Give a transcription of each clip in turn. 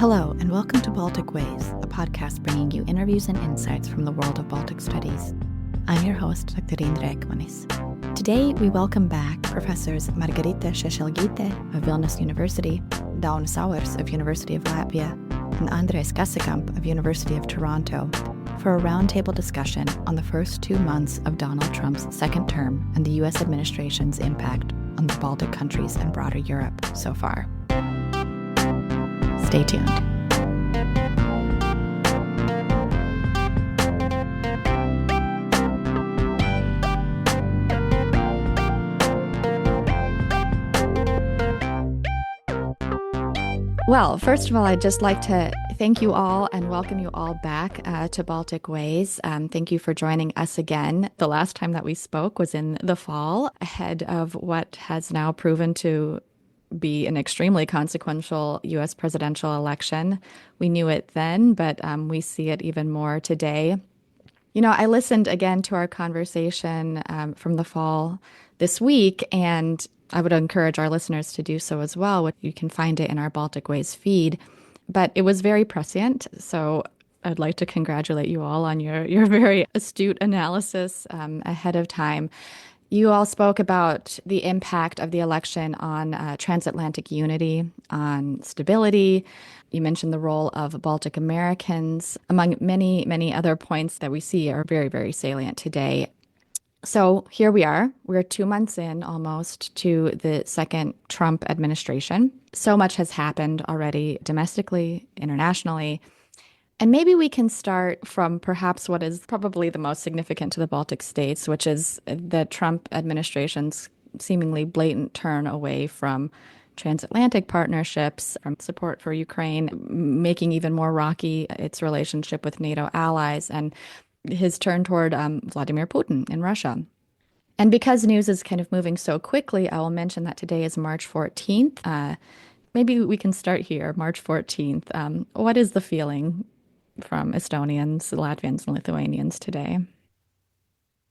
Hello, and welcome to Baltic Ways, a podcast bringing you interviews and insights from the world of Baltic studies. I'm your host, Dr. Indrė Akmanis. Today, we welcome back Professors Margarita Šešelgytė of Vilnius University, Daun Sauers of University of Latvia, and Andrės Kasekamp of University of Toronto for a roundtable discussion on the first 2 months of Donald Trump's second term and the U.S. administration's impact on the Baltic countries and broader Europe so far. Stay tuned. Well, first of all, I'd just like to thank you all and welcome you all back to Baltic Ways. Thank you for joining us again. The last time that we spoke was in the fall, ahead of what has now proven to be an extremely consequential U.S. presidential election. We knew it then, but we see it even more today. You know, I listened again to our conversation from the fall this week, and I would encourage our listeners to do so as well. You can find it in our Baltic Ways feed. But it was very prescient, so I'd like to congratulate you all on your very astute analysis ahead of time. You all spoke about the impact of the election on transatlantic unity, on stability. You mentioned the role of Baltic Americans, among many, many other points that we see are very, very salient today. So here we are. We're 2 months in almost to the second Trump administration. So much has happened already domestically, internationally. And maybe we can start from perhaps what is probably the most significant to the Baltic states, which is the Trump administration's seemingly blatant turn away from transatlantic partnerships, from support for Ukraine, making even more rocky its relationship with NATO allies, and his turn toward Vladimir Putin in Russia. And because news is kind of moving so quickly, I will mention that today is March 14th. Maybe we can start here, March 14th. What is the feeling from Estonians, Latvians, and Lithuanians today?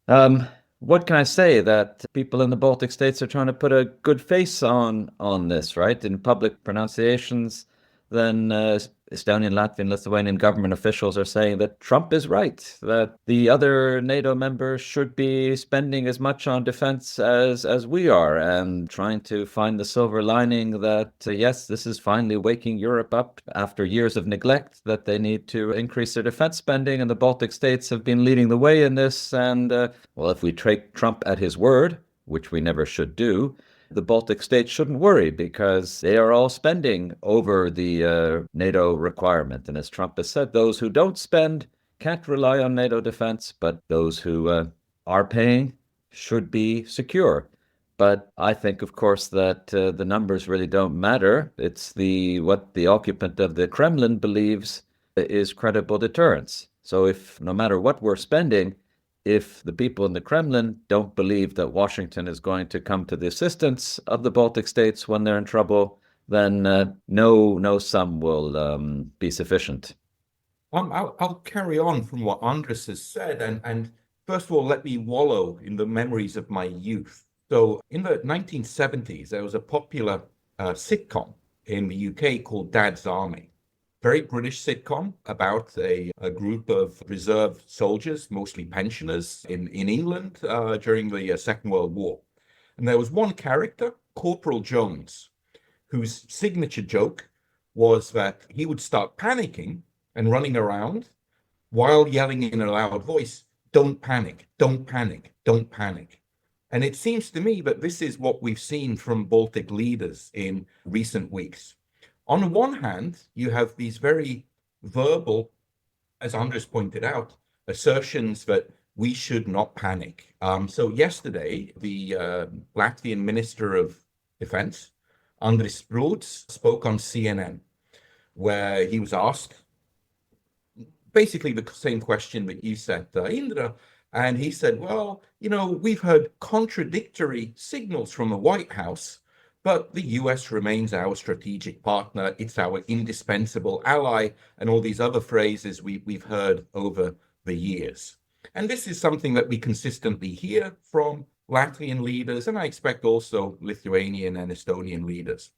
What can I say? That people in the Baltic states are trying to put a good face on this, right? In public pronunciations, then Estonian, Latvian, Lithuanian government officials are saying that Trump is right, that the other NATO members should be spending as much on defense as we are, and trying to find the silver lining that, yes, this is finally waking Europe up after years of neglect, that they need to increase their defense spending, and the Baltic states have been leading the way in this. And, well, if we take Trump at his word, which we never should do, the Baltic states shouldn't worry because they are all spending over the NATO requirement. And as Trump has said, those who don't spend can't rely on NATO defense, but those who are paying should be secure. But I think, of course, that the numbers really don't matter. It's what the occupant of the Kremlin believes is credible deterrence. So if no matter what we're spending, if the people in the Kremlin don't believe that Washington is going to come to the assistance of the Baltic states when they're in trouble, then no sum will be sufficient. I'll carry on from what Andrės has said, and first of all, let me wallow in the memories of my youth. So in the 1970s, there was a popular sitcom in the UK called Dad's Army. Very British sitcom about a group of reserve soldiers, mostly pensioners, in England during the Second World War. And there was one character, Corporal Jones, whose signature joke was that he would start panicking and running around while yelling in a loud voice, "Don't panic, don't panic, don't panic." And it seems to me that this is what we've seen from Baltic leaders in recent weeks. On the one hand, you have these very verbal, as Andrės pointed out, assertions that we should not panic. So yesterday, the Latvian Minister of Defense, Andris Sprūds, spoke on CNN, where he was asked basically the same question that you said, Indra, and he said, well, you know, we've heard contradictory signals from the White House, but the US remains our strategic partner. It's our indispensable ally, and all these other phrases we've heard over the years. And this is something that we consistently hear from Latvian leaders, and I expect also Lithuanian and Estonian leaders.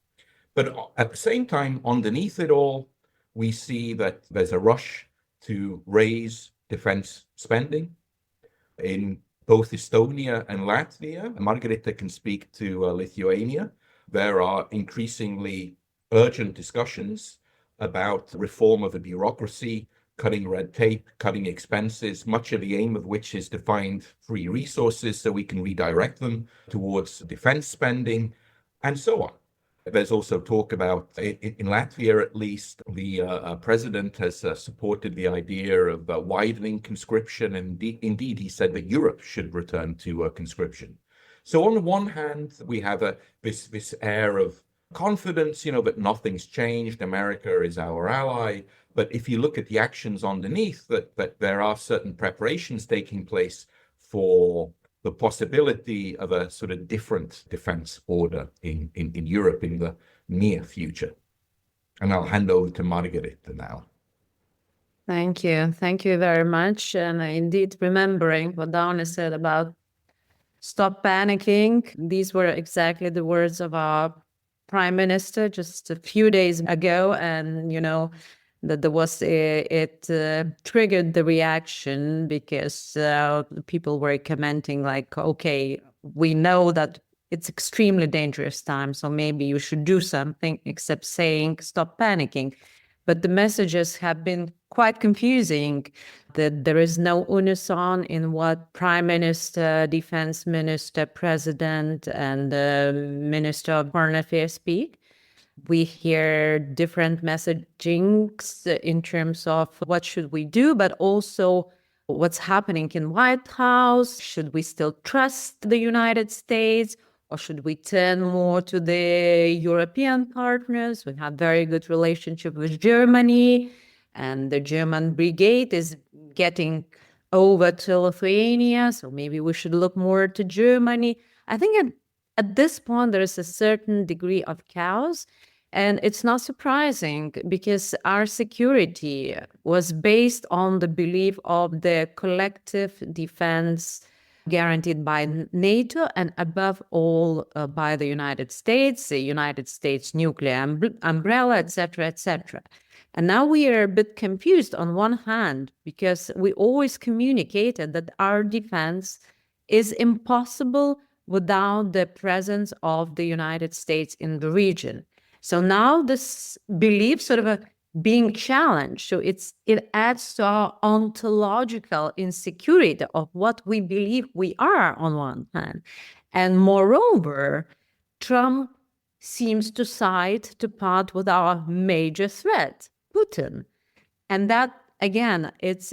But at the same time, underneath it all, we see that there's a rush to raise defense spending in both Estonia and Latvia. Margarita can speak to Lithuania. There are increasingly urgent discussions about reform of the bureaucracy, cutting red tape, cutting expenses, much of the aim of which is to find free resources so we can redirect them towards defense spending, and so on. There's also talk about, in Latvia at least, the president has supported the idea of widening conscription, and indeed he said that Europe should return to conscription. So on the one hand, we have this air of confidence, that nothing's changed, America is our ally. But if you look at the actions underneath, that there are certain preparations taking place for the possibility of a sort of different defense order in Europe in the near future. And I'll hand over to Margarita now. Thank you. Thank you very much. And indeed, remembering what Downie said about stop panicking, these were exactly the words of our Prime Minister just a few days ago. And, that there was it triggered the reaction because people were commenting like, okay, we know that it's extremely dangerous time, so maybe you should do something except saying stop panicking. But the messages have been quite confusing, that there is no unison in what Prime Minister, Defense Minister, President, and Minister of Foreign Affairs speak. We hear different messagings in terms of what should we do, but also what's happening in White House. Should we still trust the United States, or should we turn more to the European partners? We have very good relationship with Germany, and the German brigade is getting over to Lithuania, so maybe we should look more to Germany. I think at this point, there is a certain degree of chaos, and it's not surprising because our security was based on the belief of the collective defense guaranteed by NATO and above all by the United States nuclear umbrella, etc., etc. And now we are a bit confused on one hand because we always communicated that our defense is impossible without the presence of the United States in the region. So now this belief sort of being challenged. So it adds to our ontological insecurity of what we believe we are on one hand. And moreover, Trump seems to side to part with our major threat, Putin. And that, again, it's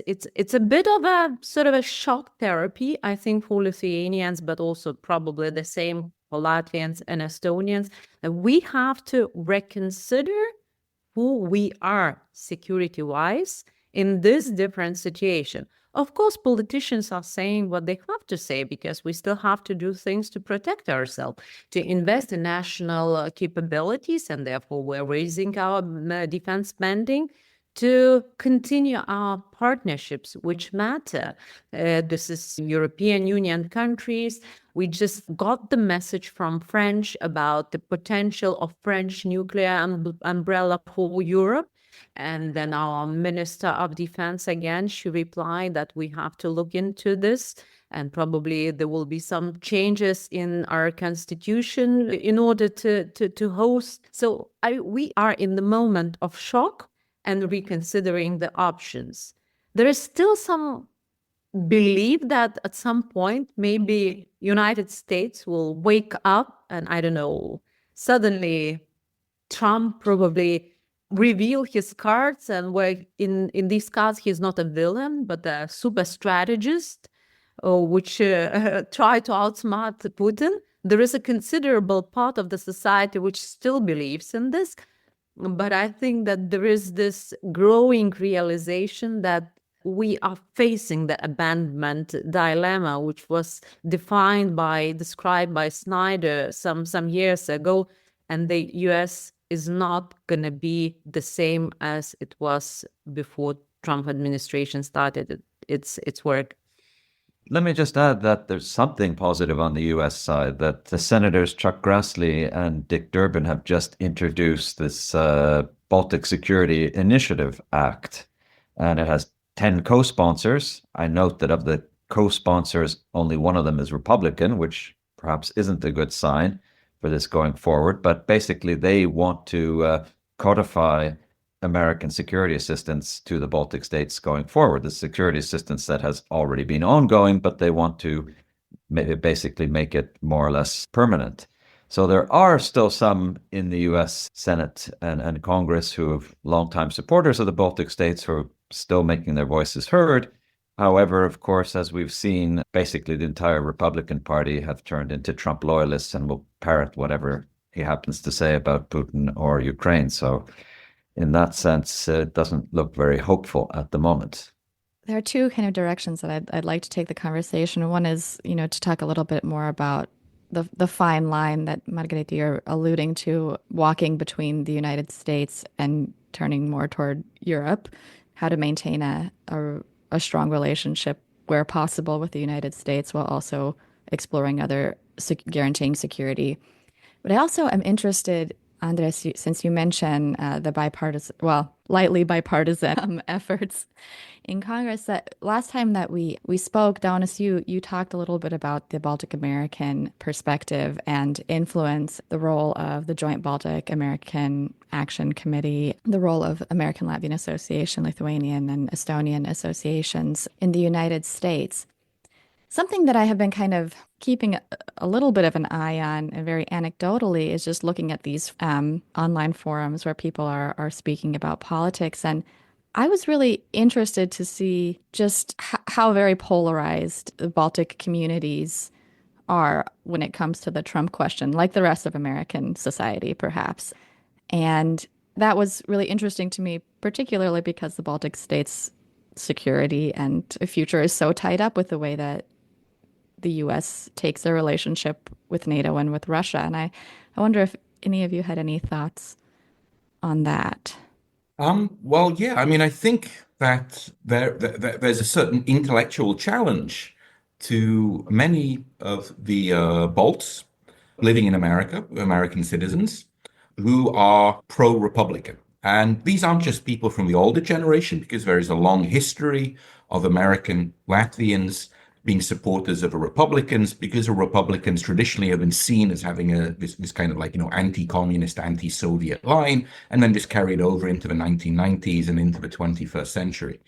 a bit of a sort of a shock therapy, I think, for Lithuanians, but also probably the same for Latvians and Estonians. That we have to reconsider who we are security-wise in this different situation. Of course, politicians are saying what they have to say because we still have to do things to protect ourselves, to invest in national capabilities, and therefore we're raising our defense spending, to continue our partnerships, which matter. This is European Union countries. We just got the message from French about the potential of French nuclear umbrella for Europe. And then our Minister of Defense, again, she replied that we have to look into this. And probably there will be some changes in our constitution in order to host. So we are in the moment of shock and reconsidering the options. There is still some belief that at some point, maybe United States will wake up and, I don't know, suddenly Trump probably reveal his cards, and where in these cards, he's not a villain, but a super strategist, which try to outsmart Putin. There is a considerable part of the society which still believes in this. But I think that there is this growing realization that we are facing the abandonment dilemma, which was described by Snyder some years ago, and the US is not going to be the same as it was before Trump administration started its work. Let me just add that there's something positive on the US side, that the Senators Chuck Grassley and Dick Durbin have just introduced this Baltic Security Initiative Act, and it has 10 co-sponsors. I note that of the co-sponsors, only one of them is Republican, which perhaps isn't a good sign for this going forward. But basically, they want to codify American security assistance to the Baltic states going forward. The security assistance that has already been ongoing, but they want to basically make it more or less permanent. So there are still some in the US Senate and Congress who are longtime supporters of the Baltic states who are still making their voices heard. However, of course, as we've seen, basically the entire Republican Party have turned into Trump loyalists and will parrot whatever he happens to say about Putin or Ukraine. So in that sense, it doesn't look very hopeful at the moment. There are two kind of directions that I'd like to take the conversation. One is, to talk a little bit more about the fine line that Margarita, you're alluding to, walking between the United States and turning more toward Europe, how to maintain a strong relationship where possible with the United States while also exploring other guaranteeing security. But I also am interested, Andres, since you mentioned the lightly bipartisan efforts in Congress, that last time that we spoke, Daunis, you talked a little bit about the Baltic American perspective and influence, the role of the Joint Baltic American Action Committee, the role of American Latvian Association, Lithuanian and Estonian associations in the United States. Something that I have been kind of keeping a little bit of an eye on, and very anecdotally, is just looking at these online forums where people are speaking about politics. And I was really interested to see just how very polarized the Baltic communities are when it comes to the Trump question, like the rest of American society, perhaps. And that was really interesting to me, particularly because the Baltic states' security and future is so tied up with the way that the U.S. takes their relationship with NATO and with Russia. And I wonder if any of you had any thoughts on that. Well, yeah, I mean, I think that there's a certain intellectual challenge to many of the Balts living in America, American citizens, who are pro-Republican. And these aren't just people from the older generation, because there is a long history of American Latvians being supporters of Republicans, because the Republicans traditionally have been seen as having this kind of like, anti-communist, anti-Soviet line, and then just carried over into the 1990s and into the 21st century.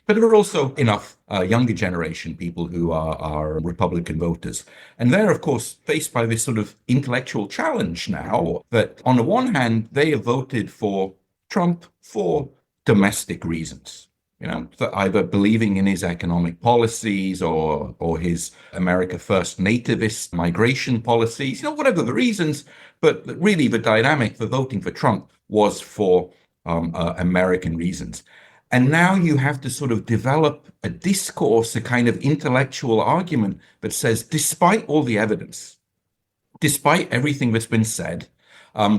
But there are also enough younger generation people who are Republican voters. And they're, of course, faced by this sort of intellectual challenge now that on the one hand, they have voted for Trump for domestic reasons. Either believing in his economic policies or his America First nativist migration policies, whatever the reasons. But really, the dynamic for voting for Trump was for American reasons. And now you have to sort of develop a discourse, a kind of intellectual argument that says, despite all the evidence, despite everything that's been said,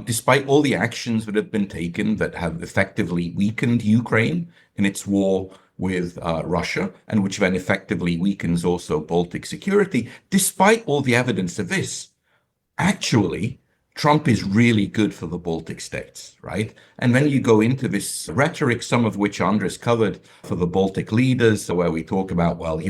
despite all the actions that have been taken that have effectively weakened Ukraine in its war with Russia, and which then effectively weakens also Baltic security, despite all the evidence of this, actually, Trump is really good for the Baltic states, right? And then you go into this rhetoric, some of which Andres covered for the Baltic leaders, where we talk about, well,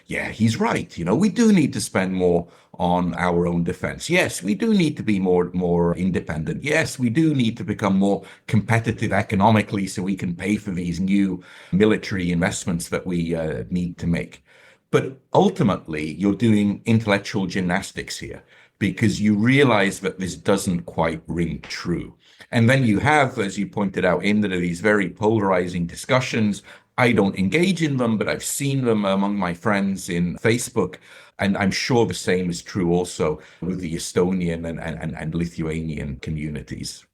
yeah, he's right. We do need to spend more on our own defense. Yes, we do need to be more independent. Yes, we do need to become more competitive economically so we can pay for these new military investments that we need to make. But ultimately, you're doing intellectual gymnastics here, because you realize that this doesn't quite ring true. And then you have, as you pointed out, these very polarizing discussions. I don't engage in them, but I've seen them among my friends in Facebook. And I'm sure the same is true also with the Estonian and Lithuanian communities.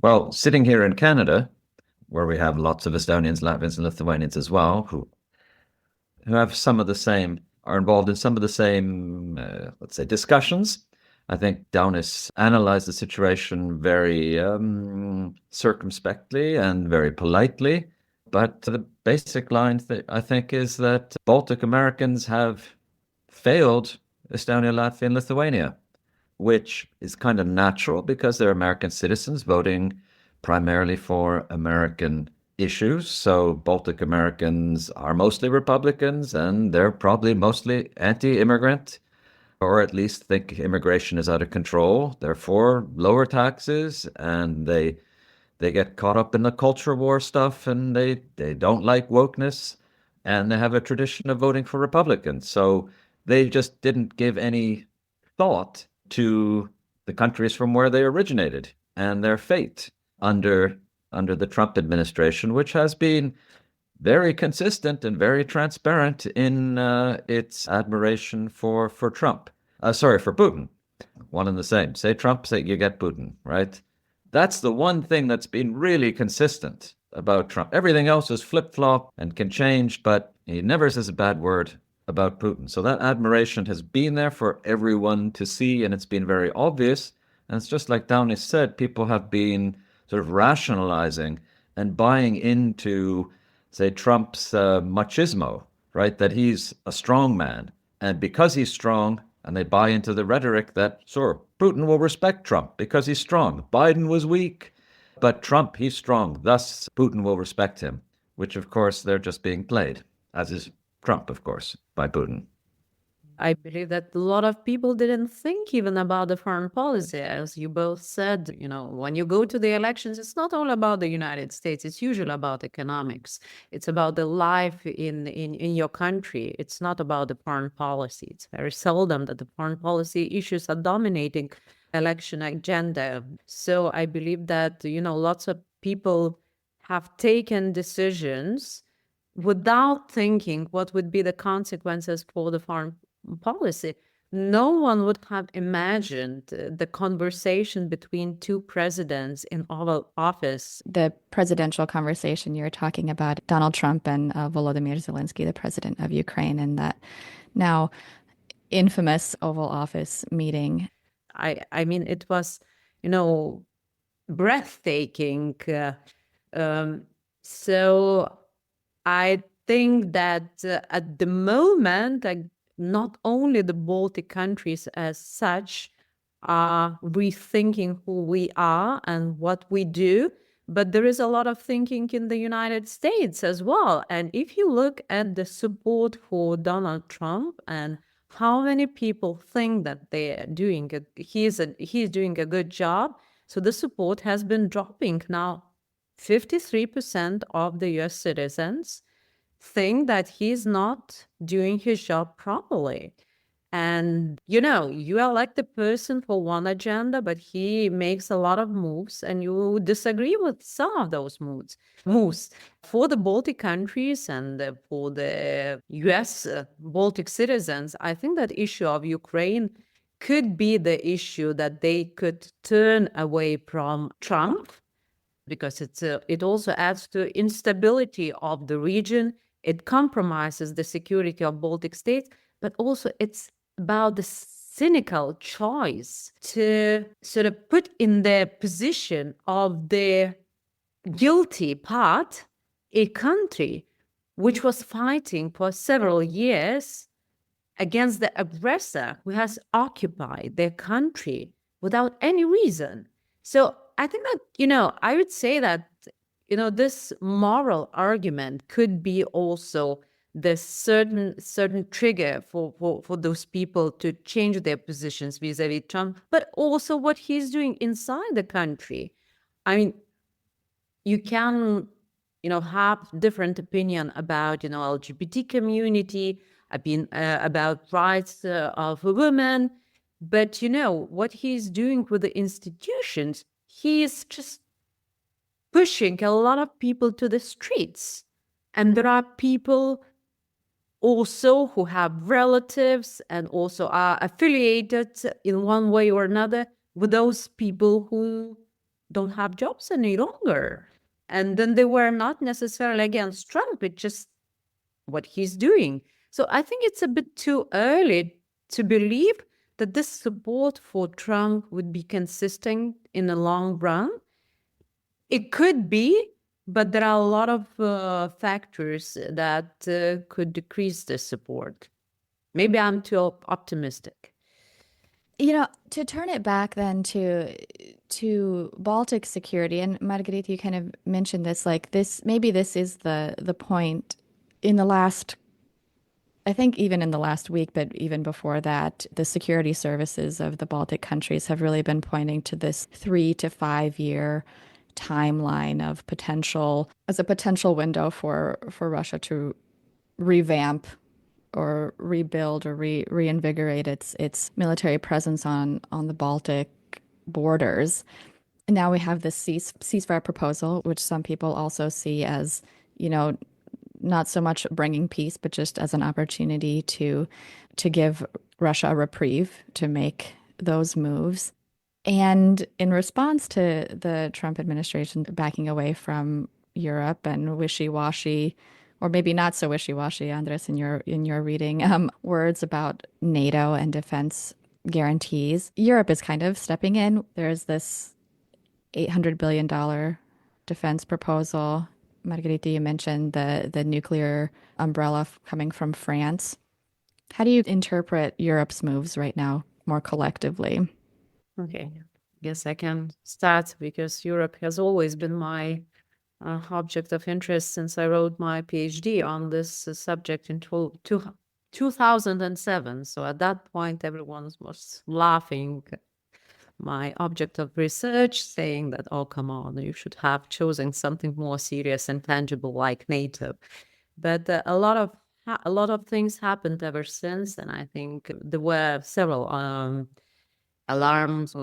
Well, sitting here in Canada, where we have lots of Estonians, Latvians, and Lithuanians as well, who have some of the same, are involved in some of the same, let's say, discussions. I think Daunis analyzed the situation very circumspectly and very politely. But the basic line, I think, is that Baltic Americans have failed Estonia, Latvia, and Lithuania, which is kind of natural because they're American citizens voting primarily for American issues. So Baltic Americans are mostly Republicans, and they're probably mostly anti-immigrant, or at least think immigration is out of control. Therefore, lower taxes, and they get caught up in the culture war stuff, and they don't like wokeness, and they have a tradition of voting for Republicans. So they just didn't give any thought to the countries from where they originated and their fate under the Trump administration, which has been very consistent and very transparent in its admiration for Trump. For Putin. One and the same. Say Trump, say you get Putin, right? That's the one thing that's been really consistent about Trump. Everything else is flip-flop and can change, but he never says a bad word about Putin. So that admiration has been there for everyone to see, and it's been very obvious. And it's just like Downey said, people have been sort of rationalizing and buying into, say, Trump's machismo, right? That he's a strong man. And because he's strong, and they buy into the rhetoric that, sure, Putin will respect Trump because he's strong. Biden was weak, but Trump, he's strong. Thus, Putin will respect him, which, of course, they're just being played, as is Trump, of course, by Putin. I believe that a lot of people didn't think even about the foreign policy. As you both said, when you go to the elections, it's not all about the United States. It's usually about economics. It's about the life in your country. It's not about the foreign policy. It's very seldom that the foreign policy issues are dominating election agenda. So I believe that, lots of people have taken decisions without thinking what would be the consequences for the foreign policy. No one would have imagined the conversation between two presidents in Oval Office. The presidential conversation you're talking about, Donald Trump and Volodymyr Zelensky, the president of Ukraine, and that now infamous Oval Office meeting. I mean, it was, breathtaking. So I think that at the moment, not only the Baltic countries as such are rethinking who we are and what we do, but there is a lot of thinking in the United States as well. And if you look at the support for Donald Trump and how many people think that he's doing a good job, so the support has been dropping. Now 53% of the US citizens think that he's not doing his job properly. And, you elect a person for one agenda, but he makes a lot of moves and you disagree with some of those moves. For the Baltic countries and for the US Baltic citizens, I think that issue of Ukraine could be the issue that they could turn away from Trump, because it also adds to instability of the region. It compromises the security of Baltic states, but also it's about the cynical choice to sort of put in the position of the guilty part a country which was fighting for several years against the aggressor who has occupied their country without any reason. So I think that, I would say that, this moral argument could be also the certain trigger for those people to change their positions vis-a-vis Trump, but also what he's doing inside the country. I mean, you can, have different opinion about, LGBT community, about rights of women, but, what he's doing with the institutions, he is just pushing a lot of people to the streets. And there are people also who have relatives and also are affiliated in one way or another with those people who don't have jobs any longer. And then they were not necessarily against Trump, it's just what he's doing. So I think it's a bit too early to believe that this support for Trump would be consistent in the long run. It could be, but there are a lot of factors that could decrease the support. Maybe I'm too optimistic. To turn it back then to to Baltic security, and Margarita, you kind of mentioned this, like maybe this is the point in the last, I think even in the last week, but even before that, the security services of the Baltic countries have really been pointing to this 3 to 5 year timeline of a potential window for Russia to revamp or rebuild or reinvigorate its military presence on the Baltic borders. And now we have this ceasefire proposal, which some people also see as, not so much bringing peace, but just as an opportunity to give Russia a reprieve to make those moves. And in response to the Trump administration backing away from Europe and wishy-washy, or maybe not so wishy-washy, Andres, in your reading, words about NATO and defense guarantees, Europe is kind of stepping in. There's this $800 billion defense proposal. Margarita, you mentioned the nuclear umbrella coming from France. How do you interpret Europe's moves right now more collectively? Okay, I guess I can start because Europe has always been my object of interest since I wrote my PhD on this subject in 2007. So at that point, everyone was laughing my object of research, saying that, oh, come on, you should have chosen something more serious and tangible like NATO. But a lot of things happened ever since, and I think there were several alarms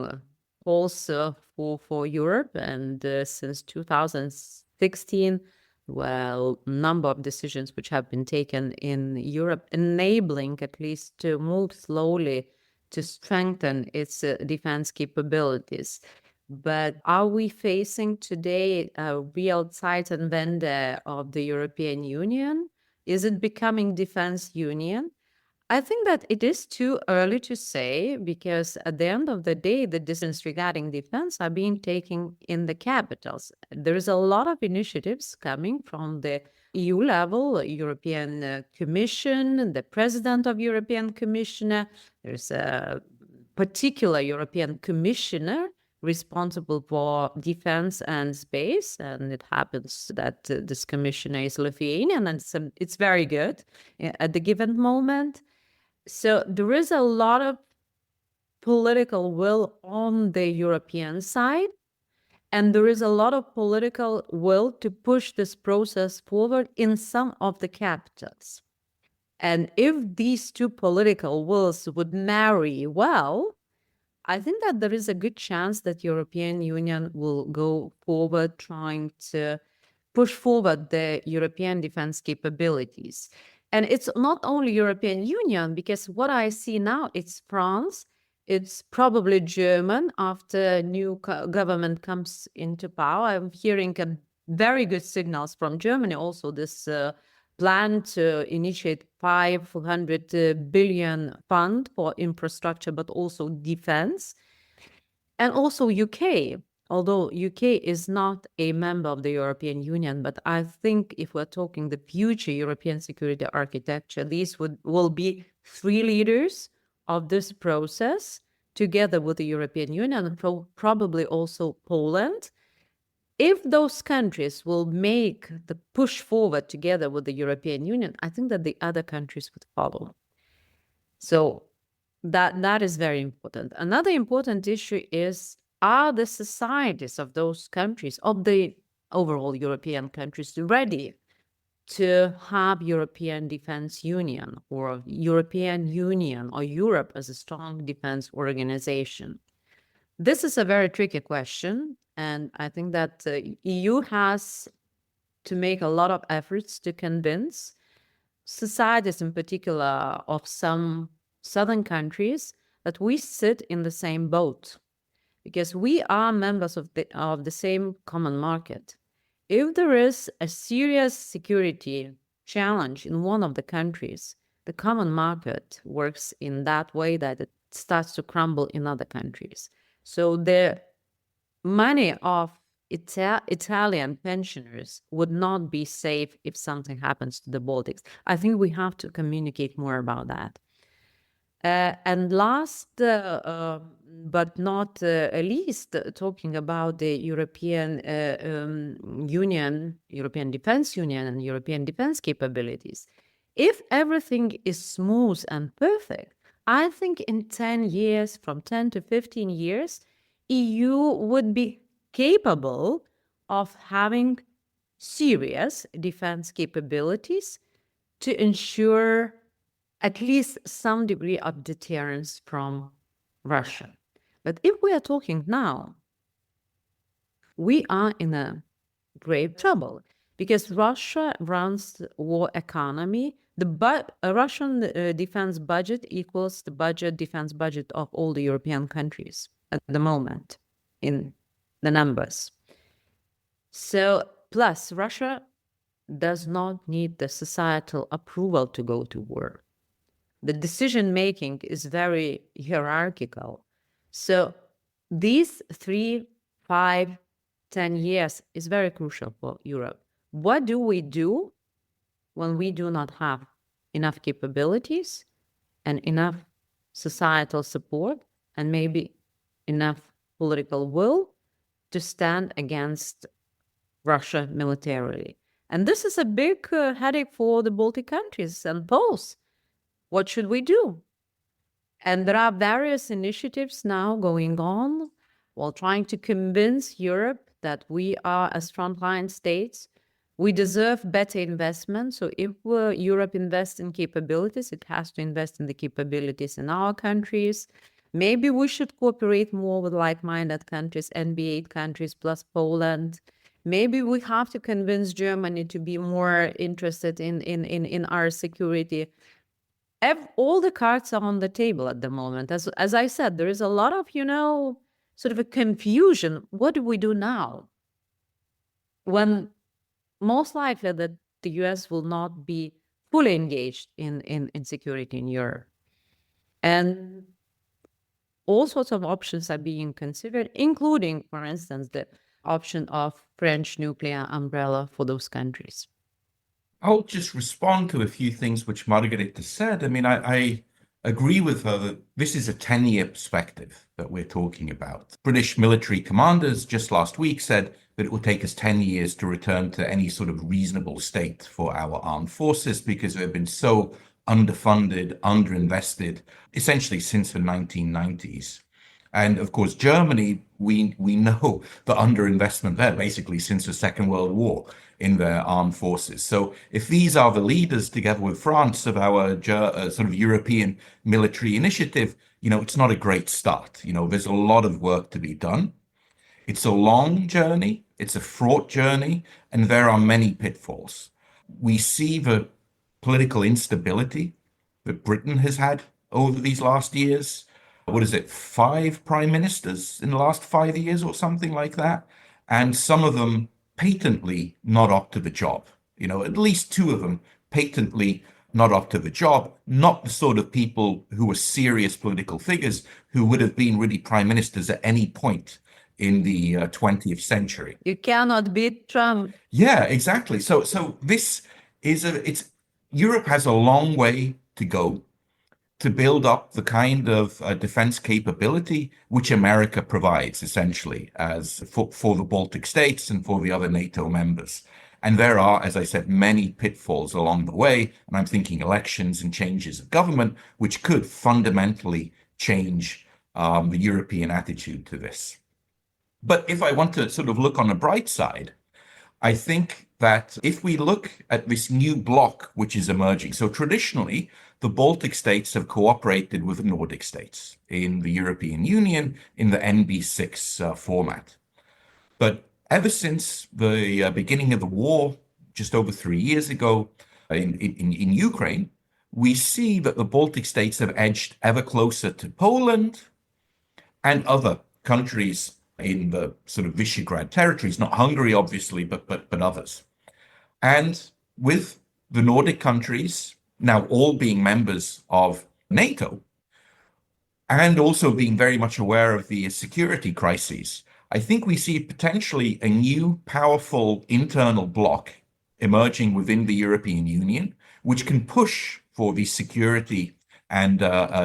also for Europe. And since 2016, well, number of decisions which have been taken in Europe, enabling at least to move slowly to strengthen its defense capabilities. But are we facing today a real Zeitenwende of the European Union? Is it becoming defense union? I think that it is too early to say because at the end of the day, the decisions regarding defense are being taken in the capitals. There is a lot of initiatives coming from the EU level, European Commission, the President of European Commission. There's a particular European Commissioner responsible for defense and space, and it happens that this commissioner is Lithuanian, and it's very good at the given moment. So there is a lot of political will on the European side, and there is a lot of political will to push this process forward in some of the capitals. And if these two political wills would marry well, I think that there is a good chance that European Union will go forward trying to push forward the European defense capabilities. And it's not only European Union, because what I see now, it's France, it's probably German after new government comes into power. I'm hearing very good signals from Germany, also this plan to initiate 500 billion fund for infrastructure, but also defense. And also UK, although UK is not a member of the European Union, but I think if we're talking the future European security architecture, these will be three leaders of this process together with the European Union and probably also Poland. If those countries will make the push forward together with the European Union, I think that the other countries would follow. So that is very important. Another important issue is, are the societies of those countries, of the overall European countries, ready to have European Defense Union or European Union or Europe as a strong defense organization? This is a very tricky question, and I think that EU has to make a lot of efforts to convince societies, in particular of some southern countries, that we sit in the same boat, because we are members of the same common market. If there is a serious security challenge in one of the countries, the common market works in that way that it starts to crumble in other countries. So the money of Italian pensioners would not be safe if something happens to the Baltics. I think we have to communicate more about that. And last, but not least, talking about the European Union, European Defense Union and European defense capabilities. If everything is smooth and perfect, I think in 10 years, from 10 to 15 years, EU would be capable of having serious defense capabilities to ensure at least some degree of deterrence from Russia. But if we are talking now, we are in a grave trouble because Russia runs war economy. The Russian defense budget equals the defense budget of all the European countries at the moment in the numbers. So, plus Russia does not need the societal approval to go to war. The decision making is very hierarchical. So these 3, 5, 10 years is very crucial for Europe. What do we do when we do not have enough capabilities and enough societal support and maybe enough political will to stand against Russia militarily? And this is a big headache for the Baltic countries and Poles. What should we do? And there are various initiatives now going on while trying to convince Europe that we are, as frontline states, we deserve better investment. So if Europe invests in capabilities, it has to invest in the capabilities in our countries. Maybe we should cooperate more with like-minded countries, NB8 countries plus Poland. Maybe we have to convince Germany to be more interested in our security. All the cards are on the table at the moment. As I said, there is a lot of, sort of a confusion. What do we do now? When most likely that the US will not be fully engaged in security in Europe. And all sorts of options are being considered, including, for instance, the option of French nuclear umbrella for those countries. I'll just respond to a few things which Margarita said. I mean, I agree with her that this is a 10-year perspective that we're talking about. British military commanders just last week said that it will take us 10 years to return to any sort of reasonable state for our armed forces because they've been so underfunded, underinvested, essentially since the 1990s. And of course, Germany, we know the underinvestment there basically since the Second World War in their armed forces. So if these are the leaders, together with France, of our sort of European military initiative, it's not a great start. There's a lot of work to be done. It's a long journey. It's a fraught journey. And there are many pitfalls. We see the political instability that Britain has had over these last years. What is it, 5 prime ministers in the last 5 years or something like that? And some of them patently not up to the job. At least 2 of them patently not up to the job, not the sort of people who were serious political figures who would have been really prime ministers at any point in the 20th century. You cannot beat Trump. Yeah, exactly. So this is Europe has a long way to go to build up the kind of defense capability which America provides, essentially, as for the Baltic states and for the other NATO members. And there are, as I said, many pitfalls along the way. And I'm thinking elections and changes of government, which could fundamentally change the European attitude to this. But if I want to sort of look on the bright side, I think that if we look at this new bloc which is emerging, so traditionally, the Baltic states have cooperated with the Nordic states in the European Union in the NB6 format. But ever since the beginning of the war, just over 3 years ago in Ukraine, we see that the Baltic states have edged ever closer to Poland and other countries in the sort of Visegrad territories, not Hungary, obviously, but others. And with the Nordic countries now all being members of NATO, and also being very much aware of the security crises, I think we see potentially a new powerful internal bloc emerging within the European Union, which can push for these security and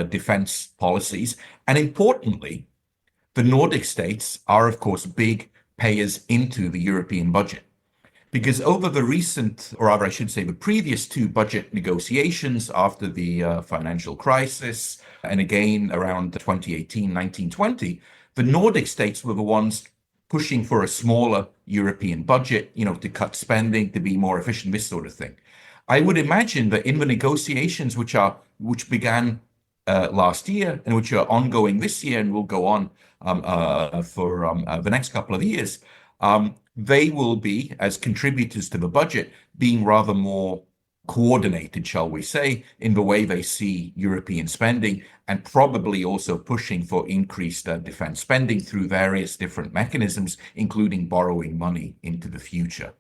defense policies. And importantly, the Nordic states are, of course, big payers into the European budget. Because over the recent, or rather, I should say, the previous two budget negotiations after the financial crisis, and again around 2018, 1920, the Nordic states were the ones pushing for a smaller European budget, to cut spending, to be more efficient, this sort of thing. I would imagine that in the negotiations which began last year and which are ongoing this year and will go on for the next couple of years, they will be, as contributors to the budget, being rather more coordinated, shall we say, in the way they see European spending, and probably also pushing for increased defense spending through various different mechanisms, including borrowing money into the future.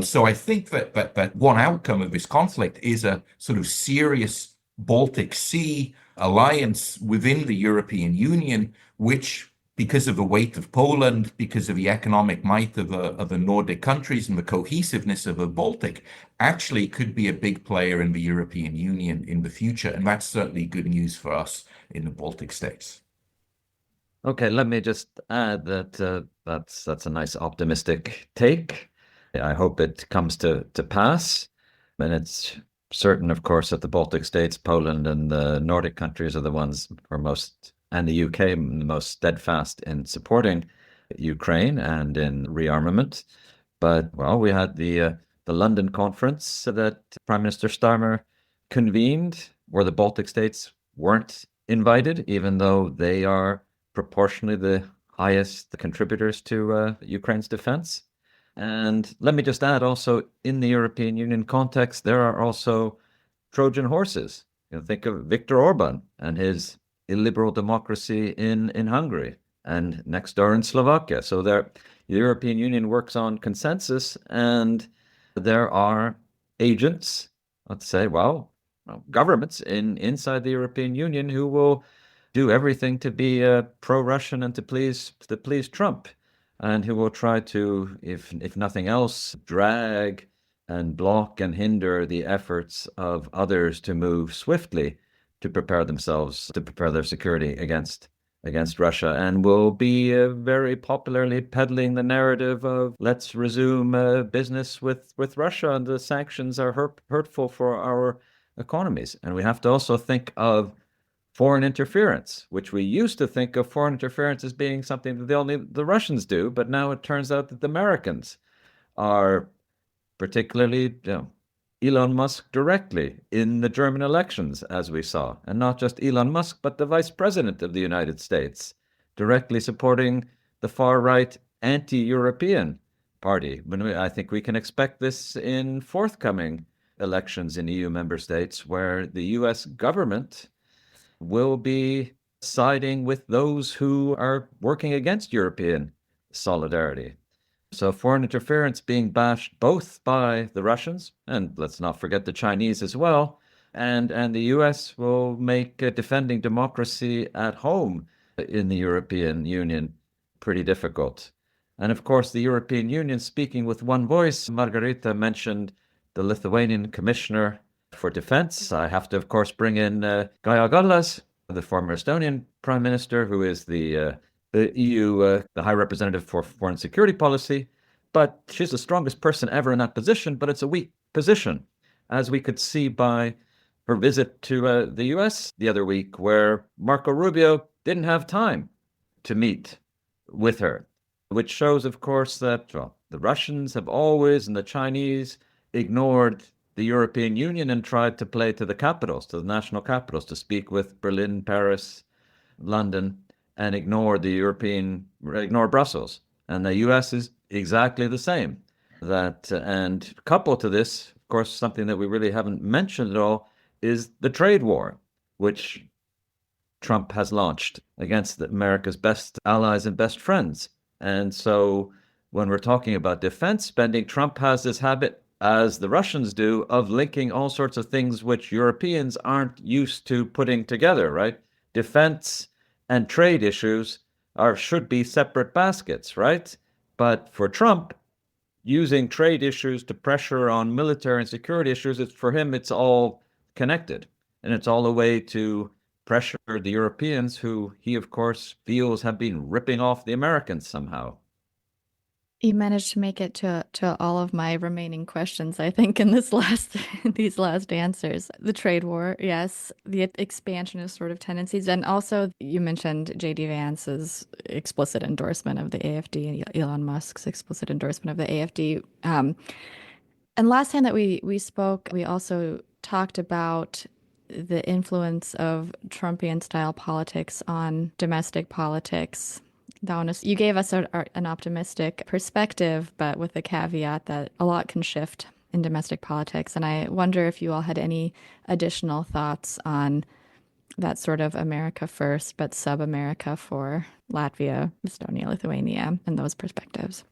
So I think that one outcome of this conflict is a sort of serious Baltic Sea alliance within the European Union, which, because of the weight of Poland, because of the economic might of the Nordic countries and the cohesiveness of the Baltic, actually could be a big player in the European Union in the future. And that's certainly good news for us in the Baltic states. Okay, let me just add that that's a nice optimistic take. I hope it comes to pass. And it's certain, of course, that the Baltic states, Poland, and the Nordic countries are the ones who are most, and the UK, the most steadfast in supporting Ukraine and in rearmament. But, well, we had the London conference that Prime Minister Starmer convened, where the Baltic states weren't invited, even though they are proportionally the highest contributors to Ukraine's defense. And let me just add also, in the European Union context, there are also Trojan horses. Think of Viktor Orban and his illiberal democracy in Hungary and next door in Slovakia. So the European Union works on consensus, and there are agents, let's say, governments inside the European Union who will do everything to be pro-Russian and to please Trump, and who will try to, if nothing else, drag and block and hinder the efforts of others to move swiftly to prepare themselves, to prepare their security against Russia, and will be very popularly peddling the narrative of let's resume business with Russia, and the sanctions are hurtful for our economies. And we have to also think of foreign interference, which we used to think of foreign interference as being something that only the Russians do, but now it turns out that the Americans are, particularly Elon Musk directly in the German elections, as we saw, and not just Elon Musk, but the Vice President of the United States, directly supporting the far-right anti-European party. I think we can expect this in forthcoming elections in EU member states, where the US government will be siding with those who are working against European solidarity. So foreign interference being bashed both by the Russians, and let's not forget the Chinese as well, and the US will make defending democracy at home in the European Union pretty difficult. And of course, the European Union speaking with one voice. Margarita mentioned the Lithuanian Commissioner for Defense. I have to, of course, bring in Kaja Kallas, the former Estonian Prime Minister, who is the EU, the High Representative for Foreign Security Policy. But she's the strongest person ever in that position, but it's a weak position, as we could see by her visit to the US the other week, where Marco Rubio didn't have time to meet with her, which shows, of course, that the Russians have always, and the Chinese, ignored the European Union and tried to play to the capitals, to the national capitals, to speak with Berlin, Paris, London, and ignore Brussels. And the US is exactly the same. And coupled to this, of course, something that we really haven't mentioned at all is the trade war, which Trump has launched against America's best allies and best friends. And so when we're talking about defense spending, Trump has this habit, as the Russians do, of linking all sorts of things which Europeans aren't used to putting together, right? Defense and trade issues should be separate baskets, right? But for Trump, using trade issues to pressure on military and security issues, for him, it's all connected. And it's all a way to pressure the Europeans, who he, of course, feels have been ripping off the Americans somehow. You managed to make it to all of my remaining questions, I think, in these last answers. The trade war, yes, the expansionist sort of tendencies, and also you mentioned J.D. Vance's explicit endorsement of the AFD and Elon Musk's explicit endorsement of the AFD. And last time that we spoke, we also talked about the influence of Trumpian-style politics on domestic politics. You gave us an optimistic perspective, but with the caveat that a lot can shift in domestic politics. And I wonder if you all had any additional thoughts on that sort of America first, but sub-America for Latvia, Estonia, Lithuania, and those perspectives.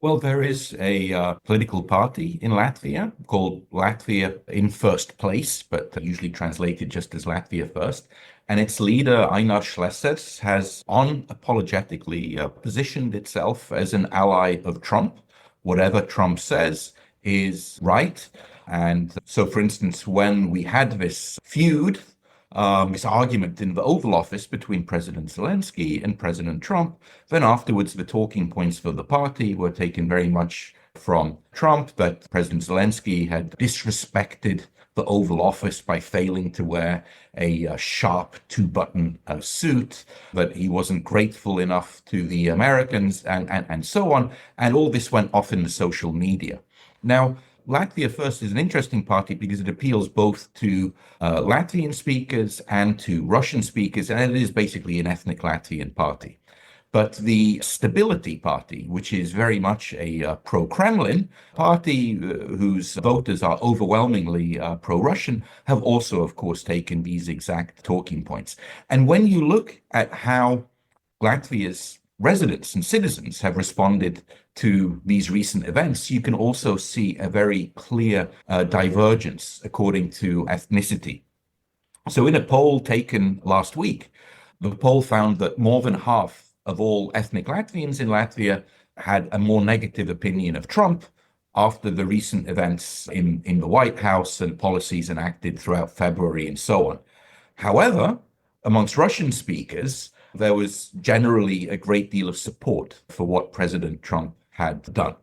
Well, there is a political party in Latvia called Latvia in First Place, but usually translated just as Latvia First. And its leader, Ainars Šlesers, has unapologetically positioned itself as an ally of Trump. Whatever Trump says is right. And so, for instance, when we had this feud, this argument in the Oval Office between President Zelensky and President Trump, then afterwards the talking points for the party were taken very much from Trump, that President Zelensky had disrespected the Oval Office by failing to wear a sharp two-button suit, that he wasn't grateful enough to the Americans, and so on. And all this went off in the social media. Now, Latvia First is an interesting party because it appeals both to Latvian speakers and to Russian speakers, and it is basically an ethnic Latvian party. But the Stability Party, which is very much a pro-Kremlin party whose voters are overwhelmingly pro-Russian, have also, of course, taken these exact talking points. And when you look at how Latvia's residents and citizens have responded to these recent events, you can also see a very clear divergence according to ethnicity. So in a poll taken last week, the poll found that more than half of all ethnic Latvians in Latvia had a more negative opinion of Trump after the recent events in the White House and policies enacted throughout February and so on. However, amongst Russian speakers, there was generally a great deal of support for what President Trump had done.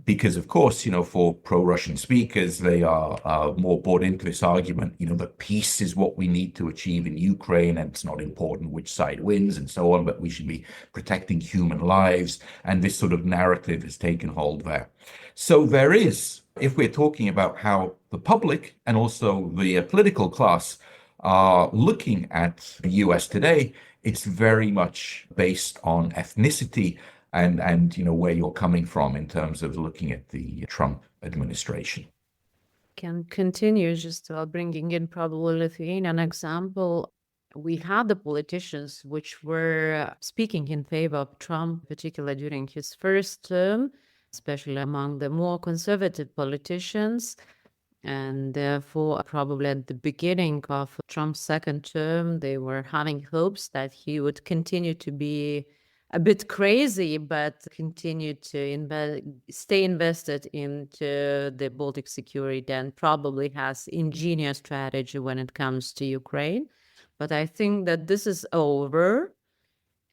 Because, of course, for pro-Russian speakers, they are more bought into this argument, that peace is what we need to achieve in Ukraine, and it's not important which side wins and so on, but we should be protecting human lives. And this sort of narrative has taken hold there. So there is, if we're talking about how the public and also the political class are looking at the US today, it's very much based on ethnicity and where you're coming from in terms of looking at the Trump administration. Can continue just bringing in probably Lithuanian example. We had the politicians which were speaking in favor of Trump, particularly during his first term, especially among the more conservative politicians. And therefore, probably at the beginning of Trump's second term, they were having hopes that he would continue to be a bit crazy, but continue to stay invested into the Baltic security, and probably has ingenious strategy when it comes to Ukraine. But I think that this is over.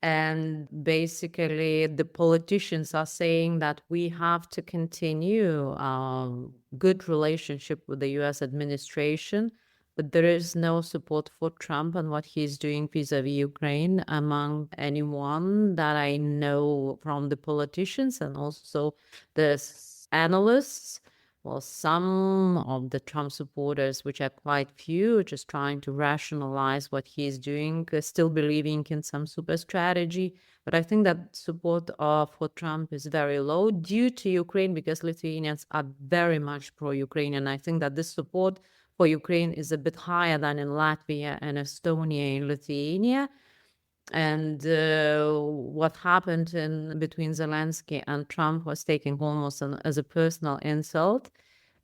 And basically, the politicians are saying that we have to continue our good relationship with the US administration, but there is no support for Trump and what he's doing vis-a-vis Ukraine among anyone that I know from the politicians and also the analysts. Well, some of the Trump supporters, which are quite few, just trying to rationalize what he's doing, still believing in some super strategy. But I think that support for Trump is very low due to Ukraine, because Lithuanians are very much pro-Ukrainian. I think that this support for Ukraine is a bit higher than in Latvia and Estonia and Lithuania. And what happened between Zelensky and Trump was taken almost as a personal insult.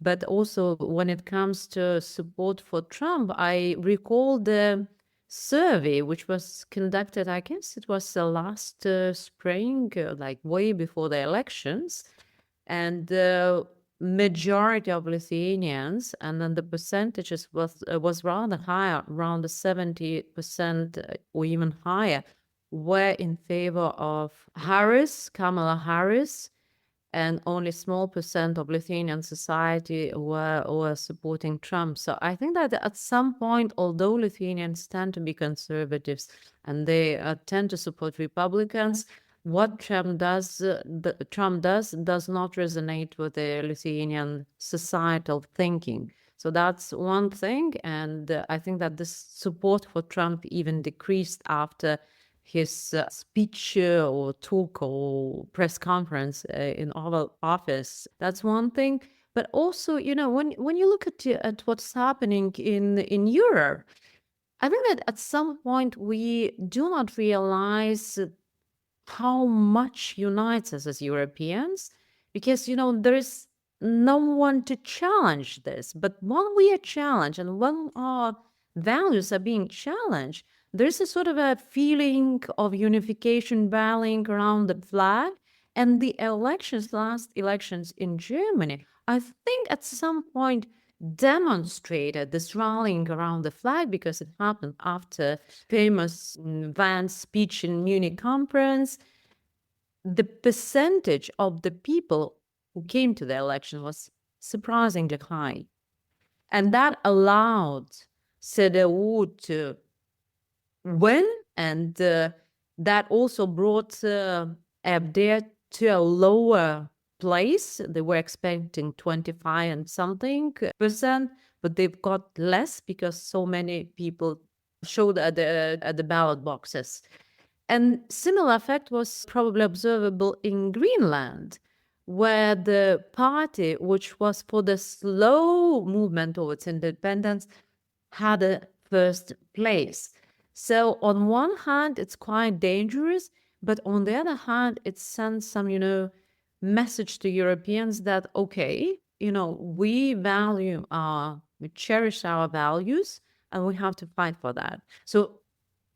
But also when it comes to support for Trump, I recall the survey which was conducted, I guess it was last spring, like way before the elections. And majority of Lithuanians, and then the percentages was rather higher, around the 70% or even higher, were in favor of Kamala Harris, and only small percent of Lithuanian society were supporting Trump. So I think that at some point, although Lithuanians tend to be conservatives and they tend to support Republicans, what Trump does does not resonate with the Lithuanian societal thinking. So that's one thing, and I think that this support for Trump even decreased after his speech or talk or press conference in Oval Office. That's one thing. But also, when you look at what's happening in Europe, I think that at some point we do not realize how much unites us as Europeans, because, there is no one to challenge this. But when we are challenged and when our values are being challenged, there's a sort of a feeling of unification rallying around the flag. And the last elections in Germany, I think at some point demonstrated this rallying around the flag, because it happened after famous Vance speech in Munich conference. The percentage of the people who came to the election was surprisingly high. And that allowed CDU to win, and that also brought AfD to a lower place. They were expecting 25 and something percent, but they've got less because so many people showed at the ballot boxes. And similar effect was probably observable in Greenland, where the party, which was for the slow movement towards independence, had a first place. So on one hand, it's quite dangerous, but on the other hand, it sends some, message to Europeans that, okay, we cherish our values, and we have to fight for that. So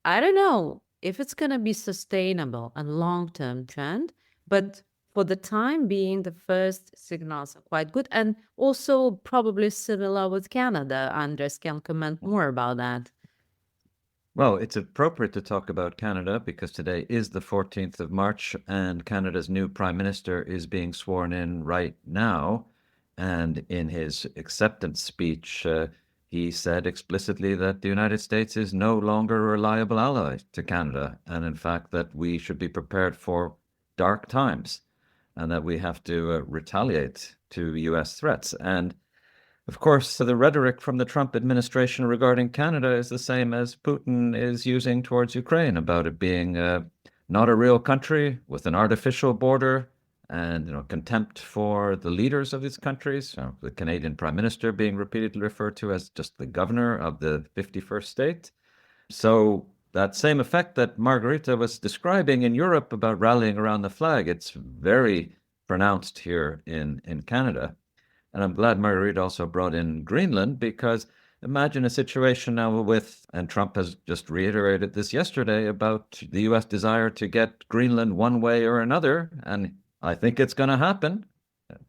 I don't know if it's going to be sustainable and long-term trend, but for the time being, the first signals are quite good, and also probably similar with Canada. Andres can comment more about that. Well, it's appropriate to talk about Canada because today is the 14th of March and Canada's new Prime Minister is being sworn in right now. And in his acceptance speech, he said explicitly that the United States is no longer a reliable ally to Canada, and in fact that we should be prepared for dark times and that we have to retaliate to US threats. And of course, the rhetoric from the Trump administration regarding Canada is the same as Putin is using towards Ukraine about it being not a real country with an artificial border and contempt for the leaders of these countries. The Canadian Prime Minister being repeatedly referred to as just the governor of the 51st state. So that same effect that Margarita was describing in Europe about rallying around the flag, it's very pronounced here in Canada. And I'm glad Margarita also brought in Greenland, because imagine a situation now with, and Trump has just reiterated this yesterday, about the US desire to get Greenland one way or another. And I think it's going to happen,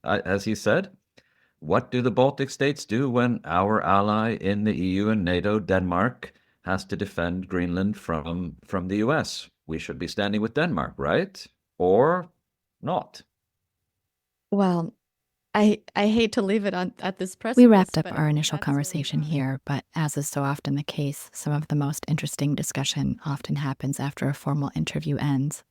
as he said. What do the Baltic states do when our ally in the EU and NATO, Denmark, has to defend Greenland from the US? We should be standing with Denmark, right? Or not? Well, I hate to leave it at this precipice. We wrapped up our initial conversation here, but as is so often the case, some of the most interesting discussion often happens after a formal interview ends.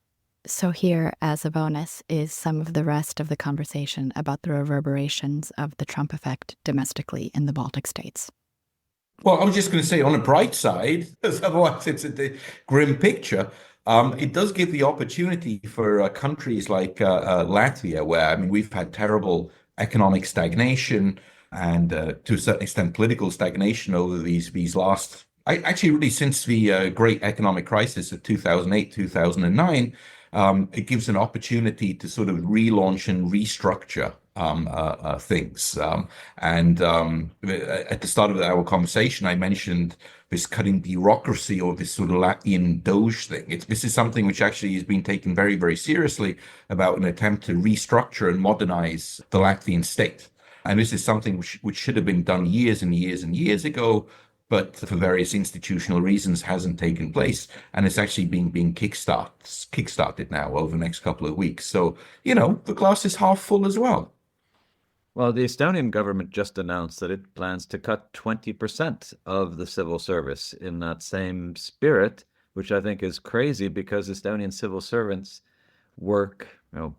So here, as a bonus, is some of the rest of the conversation about the reverberations of the Trump effect domestically in the Baltic states. Well, I was just going to say, on a bright side, because otherwise it's a grim picture, it does give the opportunity for countries like Latvia, where, we've had terrible economic stagnation and to a certain extent political stagnation over these last, actually really since the great economic crisis of 2008, 2009. It gives an opportunity to sort of relaunch and restructure things. And at the start of our conversation, I mentioned this cutting bureaucracy, or this sort of Latvian Doge thing. This is something which actually has been taken very, very seriously about an attempt to restructure and modernize the Latvian state. And this is something which should have been done years and years and years ago, but for various institutional reasons hasn't taken place. And it's actually being kickstarted now over the next couple of weeks. So, the glass is half full as well. Well, the Estonian government just announced that it plans to cut 20% of the civil service in that same spirit, which I think is crazy because Estonian civil servants work,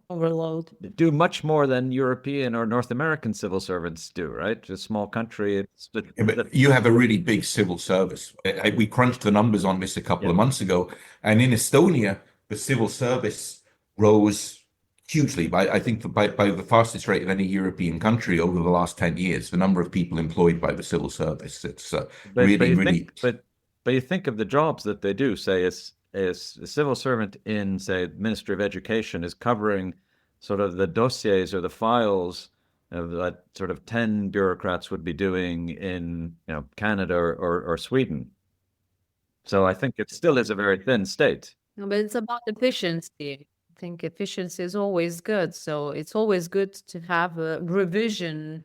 Overload. do much more than European or North American civil servants do, right? Just a small country. But you have a really big civil service. We crunched the numbers on this a couple of months ago. And in Estonia, the civil service rose hugely, I think by the fastest rate of any European country over the last 10 years, the number of people employed by the civil service. It's really. But you think of the jobs that they do, say as a civil servant in, say, Ministry of Education is covering sort of the dossiers or the files that sort of 10 bureaucrats would be doing in, Canada or Sweden. So I think it still is a very thin state. No, but it's about efficiency. I think efficiency is always good. So it's always good to have a revision,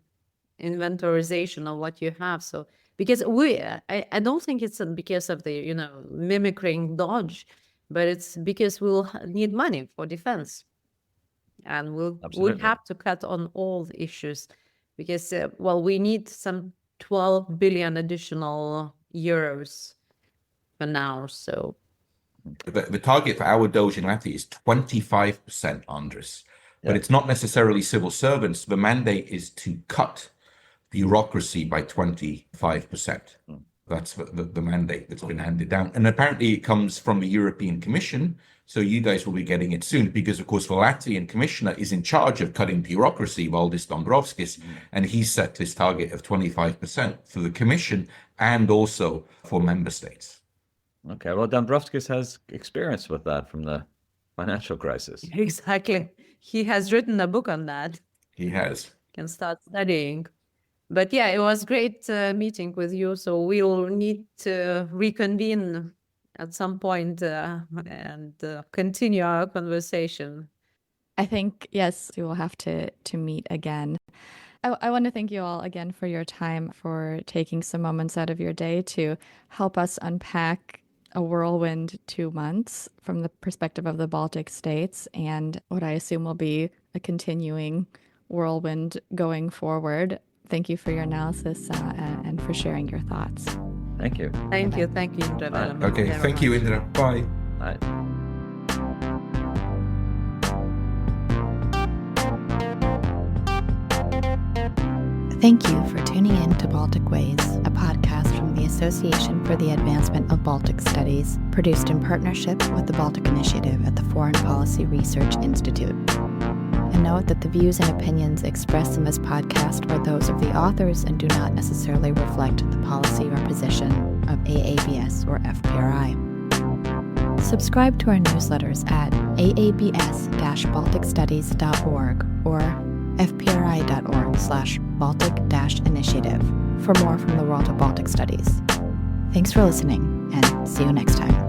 inventorization of what you have. So because I don't think it's because of the, mimicking Dodge, but it's because we'll need money for defense. And we'll have to cut on all the issues because, we need some 12 billion additional euros for now. So the target for our Doge in Latvia is 25%, Andres. But it's not necessarily civil servants. The mandate is to cut bureaucracy by 25%. That's the mandate that's been handed down. And apparently it comes from the European Commission. So you guys will be getting it soon because, of course, the Latvian commissioner is in charge of cutting bureaucracy, Valdis Dombrovskis, and he set this target of 25% for the commission and also for member states. Okay, well, Dombrovskis has experience with that from the financial crisis. Exactly. He has written a book on that. He has. Can start studying. But yeah, it was great meeting with you. So we'll need to reconvene at some point and continue our conversation. I think, yes, we will have to meet again. I want to thank you all again for your time, for taking some moments out of your day to help us unpack a whirlwind 2 months from the perspective of the Baltic states and what I assume will be a continuing whirlwind going forward. Thank you for your analysis and for sharing your thoughts. Thank you. Thank you, Indra. Okay, thank you, Indra. Bye. Bye. Thank you for tuning in to Baltic Ways, a podcast from the Association for the Advancement of Baltic Studies, produced in partnership with the Baltic Initiative at the Foreign Policy Research Institute. And note that the views and opinions expressed in this podcast are those of the authors and do not necessarily reflect the policy or position of AABS or FPRI. Subscribe to our newsletters at aabs-balticstudies.org or fpri.org/Baltic-initiative for more from the world of Baltic studies. Thanks for listening, and see you next time.